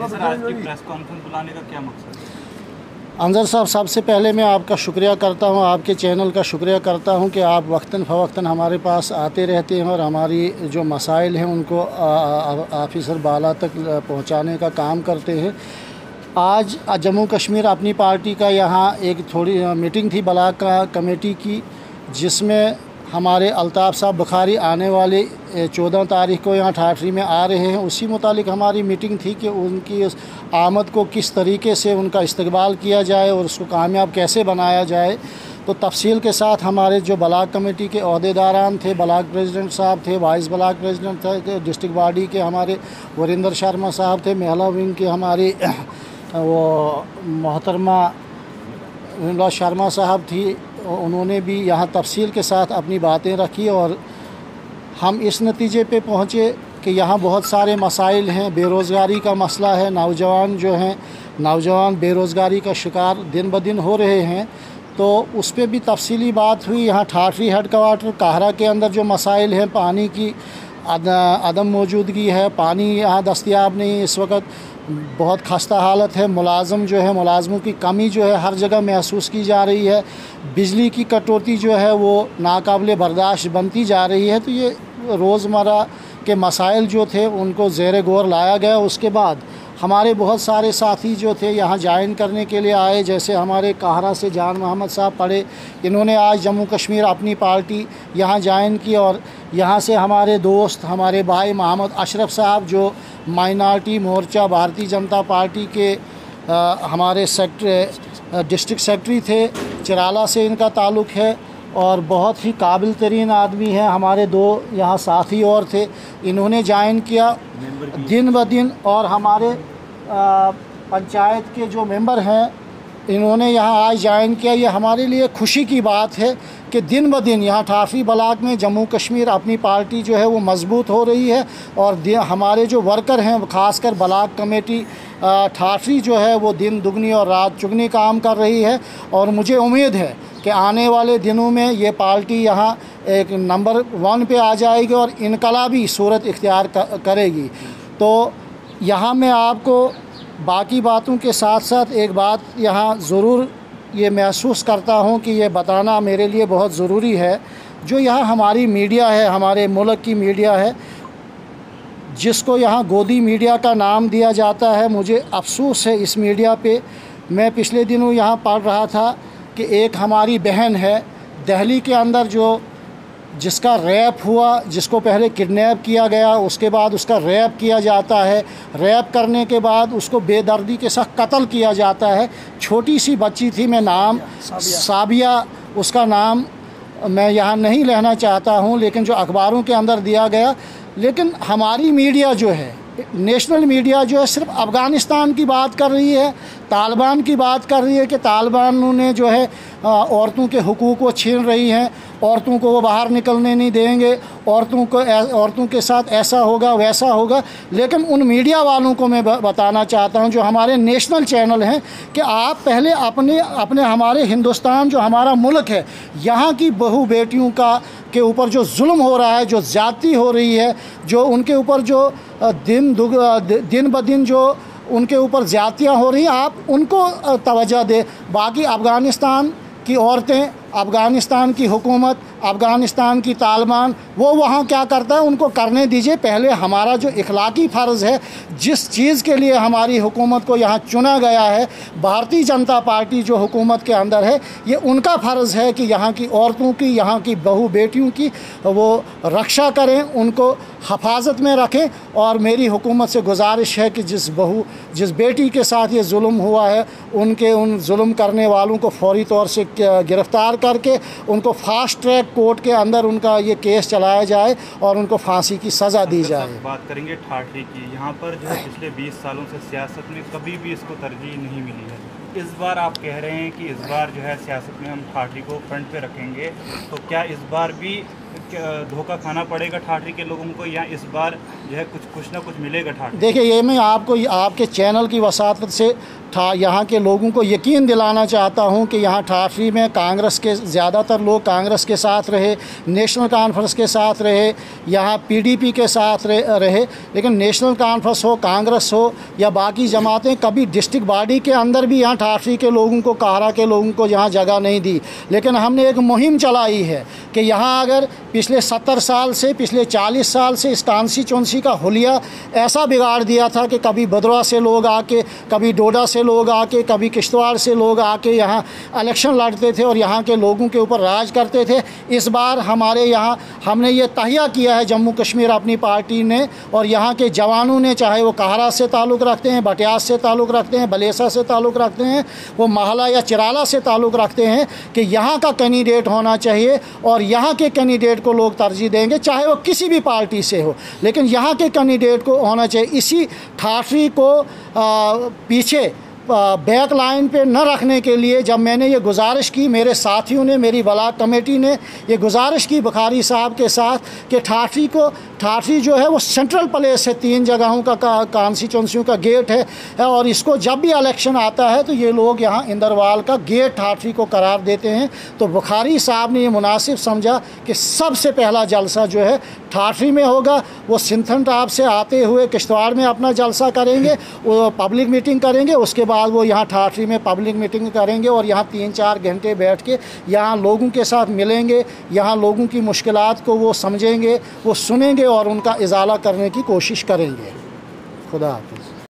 Sir, आज की press conference बुलाने का क्या मकसद है? अंजर साहब, सबसे पहले मैं आपका शुक्रिया करता हूं, आपके चैनल का शुक्रिया करता हूं कि आप वक्तन फ़वक्तन हमारे पास आते रहते हैं और हमारी जो मसाइल हैं उनको ऑफिसर बाला तक पहुंचाने का काम करते हैं। आज जम्मू कश्मीर अपनी पार्टी का यहाँ एक थोड़ी मीटिंग थी ब्लॉक का कमेटी की, जिसमें हमारे अल्ताफ़ साहब बुखारी आने वाले 14 तारीख को यहाँ ठाठरी में आ रहे हैं। उसी मुतालिक हमारी मीटिंग थी कि उनकी उस आमद को किस तरीके से उनका इस्तकबाल किया जाए और उसको कामयाब कैसे बनाया जाए। तो तफसील के साथ हमारे जो ब्लॉक कमेटी के अहदेदारान थे, ब्लॉक प्रेसिडेंट साहब थे, वाइस ब्लॉक प्रेसिडेंट थे, डिस्ट्रिक्ट बॉडी के हमारे वरिंदर शर्मा साहब थे, महिला विंग के हमारी वो मोहतरमा विमला शर्मा साहब थी, उन्होंने भी यहाँ तफसील के साथ अपनी बातें रखी और हम इस नतीजे पे पहुँचे कि यहाँ बहुत सारे मसाइल हैं। बेरोज़गारी का मसला है, नौजवान जो हैं नौजवान बेरोज़गारी का शिकार दिन ब दिन हो रहे हैं। तो उस पर भी तफसीली बात हुई। यहाँ ठाठरी हेड क्वार्टर काहरा के अंदर जो मसाइल हैं, पानी की अदम मौजूदगी है, पानी यहाँ दस्तयाब नहीं, इस वक्त बहुत खस्ता हालत है। मुलाज़म जो है, मुलाज़मों की कमी जो है हर जगह महसूस की जा रही है। बिजली की कटौती जो है वो नाकाबिले बर्दाश्त बनती जा रही है। तो ये रोज़मर्रा के मसाइल जो थे उनको ज़ेर गौर लाया गया। उसके बाद हमारे बहुत सारे साथी जो थे यहाँ ज्वाइन करने के लिए आए, जैसे हमारे काहरा से जान मोहम्मद साहब पढ़े, इन्होंने आज जम्मू कश्मीर अपनी पार्टी यहाँ ज्वाइन की। और यहाँ से हमारे दोस्त, हमारे भाई मोहम्मद अशरफ साहब जो माइनॉरिटी मोर्चा भारतीय जनता पार्टी के हमारे डिस्ट्रिक्ट सेक्रेटरी थे, चिराला से इनका ताल्लुक़ है और बहुत ही काबिल तरीन आदमी हैं। हमारे दो यहाँ साथी और थे, इन्होंने ज्वाइन किया दिन ब दिन। और हमारे पंचायत के जो मेंबर हैं इन्होंने यहाँ आज ज्वाइन किया। ये हमारे लिए खुशी की बात है कि दिन ब दिन यहाँ ठाठरी ब्लॉक में जम्मू कश्मीर अपनी पार्टी जो है वो मजबूत हो रही है। और हमारे जो वर्कर हैं, ख़ासकर ब्लॉक कमेटी ठाठरी जो है वो दिन दुगनी और रात चुगनी काम कर रही है। और मुझे उम्मीद है कि आने वाले दिनों में ये पार्टी यहाँ एक नंबर 1 पे आ जाएगी और इनकलाबी सूरत इख्तियार करेगी। तो यहाँ मैं आपको बाकी बातों के साथ साथ एक बात यहाँ ज़रूर ये महसूस करता हूँ कि ये बताना मेरे लिए बहुत ज़रूरी है। जो यहाँ हमारी मीडिया है, हमारे मुल्क की मीडिया है, जिसको यहाँ गोदी मीडिया का नाम दिया जाता है, मुझे अफसोस है इस मीडिया पे। मैं पिछले दिनों यहाँ पढ़ रहा था कि एक हमारी बहन है दिल्ली के अंदर जो जिसका रैप हुआ, जिसको पहले किडनैप किया गया, उसके बाद उसका रैप किया जाता है। रैप करने के बाद उसको बेदर्दी के साथ कत्ल किया जाता है। छोटी सी बच्ची थी, मैं नाम साबिया उसका नाम मैं यहाँ नहीं लेना चाहता हूँ, लेकिन जो अखबारों के अंदर दिया गया। लेकिन हमारी मीडिया जो है, नेशनल मीडिया जो है, सिर्फ अफ़गानिस्तान की बात कर रही है, तालिबान की बात कर रही है कि तालिबान ने जो है औरतों के हुकूक को छीन रही हैं, औरतों को वो बाहर निकलने नहीं देंगे, औरतों के साथ ऐसा होगा वैसा होगा। लेकिन उन मीडिया वालों को मैं बताना चाहता हूं, जो हमारे नेशनल चैनल हैं, कि आप पहले अपने हमारे हिंदुस्तान जो हमारा मुल्क है, यहाँ की बहू बेटियों के ऊपर जो जुल्म हो रहा है, जो ज़्यादती हो रही है, जो उनके ऊपर जो दिन ब दिन जो उनके ऊपर ज़्यादतियाँ हो रही हैं, आप उनको तवज्जो दें। बाकी अफ़गानिस्तान की औरतें, अफ़गानिस्तान की हुकूमत, अफ़गानिस्तान की तालिबान, वो वहाँ क्या करता है उनको करने दीजिए। पहले हमारा जो इखलाकी फ़र्ज़ है, जिस चीज़ के लिए हमारी हुकूमत को यहाँ चुना गया है, भारतीय जनता पार्टी जो हुकूमत के अंदर है, ये उनका फ़र्ज़ है कि यहाँ की औरतों की, यहाँ की बहू बेटियों की वो रक्षा करें, उनको हफाजत में रखें। और मेरी हुकूमत से गुजारिश है कि जिस बेटी के साथ ये जुल्म हुआ है, उन जुल्म करने वालों को फौरी तौर से गिरफ़्तार करके उनको फास्ट ट्रैक कोर्ट के अंदर उनका ये केस चलाया जाए और उनको फांसी की सज़ा दी जाए। बात करेंगे ठाठरी की। यहाँ पर जो पिछले 20 सालों से सियासत में कभी भी इसको तरजीह नहीं मिली है। इस बार आप कह रहे हैं कि इस बार जो है सियासत में हम ठाठरी को फ्रंट पे रखेंगे, तो क्या इस बार भी धोखा खाना पड़ेगा ठाठरी के लोगों को, या इस बार जो है कुछ ना कुछ मिलेगा ठाठरी? देखिए, ये मैं आपको आपके चैनल की वसातत से यहाँ के लोगों को यकीन दिलाना चाहता हूँ कि यहाँ ठाठरी में कांग्रेस के ज़्यादातर लोग कांग्रेस के साथ रहे, नेशनल कॉन्फ्रेंस के साथ रहे, यहाँ पीडीपी के साथ रहे, लेकिन नेशनल कॉन्फ्रेंस हो, कांग्रेस हो या बाकी जमातें कभी डिस्ट्रिक्ट बॉडी के अंदर भी यहाँ ठाठरी के लोगों को, काहरा के लोगों को यहाँ जगह नहीं दी। लेकिन हमने एक मुहिम चलाई है कि यहाँ अगर पिछले 70 साल से, पिछले 40 साल से इस कॉन्स्टिट्यूंसी का हुलिया ऐसा बिगाड़ दिया था कि कभी भदरवा से लोग आके, कभी डोडा से लोग आके, कभी किश्तवाड़ से लोग आके यहाँ इलेक्शन लड़ते थे और यहाँ के लोगों के ऊपर राज करते थे। इस बार हमारे यहाँ हमने ये तहिया किया है जम्मू कश्मीर अपनी पार्टी ने और यहाँ के जवानों ने, चाहे वो काहरा से ताल्लुक़ रखते हैं, बटियात से ताल्लुक़ रखते हैं, बलेसा से ताल्लुक़ रखते हैं, वो महला या चिराला से ताल्लुक़ रखते हैं, कि यहाँ का कैंडिडेट होना चाहिए और यहाँ के कैंडिडेट को लोग तरजीह देंगे, चाहे वो किसी भी पार्टी से हो, लेकिन यहाँ के कैंडिडेट को होना चाहिए। इसी ठाठरी को पीछे बैक लाइन पे न रखने के लिए जब मैंने ये गुजारिश की, मेरे साथियों ने, मेरी ब्लॉक कमेटी ने ये गुजारिश की बुखारी साहब के साथ कि ठाठरी जो है वो सेंट्रल प्लेस है, 3 जगहों का कॉन्स्टिट्यूंसियों का गेट है और इसको जब भी इलेक्शन आता है तो ये लोग यहाँ इंदरवाल का गेट ठाठरी को करार देते हैं। तो बुखारी साहब ने ये मुनासिब समझा कि सबसे पहला जलसा जो है ठाठरी में होगा। वो सिंथन टॉप से आते हुए किश्तवाड़ में अपना जलसा करेंगे, वो पब्लिक मीटिंग करेंगे, उसके बाद वो यहाँ ठाठरी में पब्लिक मीटिंग करेंगे और यहाँ 3-4 घंटे बैठ के यहाँ लोगों के साथ मिलेंगे, यहाँ लोगों की मुश्किलात को वो समझेंगे, वो सुनेंगे और उनका इजाला करने की कोशिश करेंगे। खुदा हाफिज़।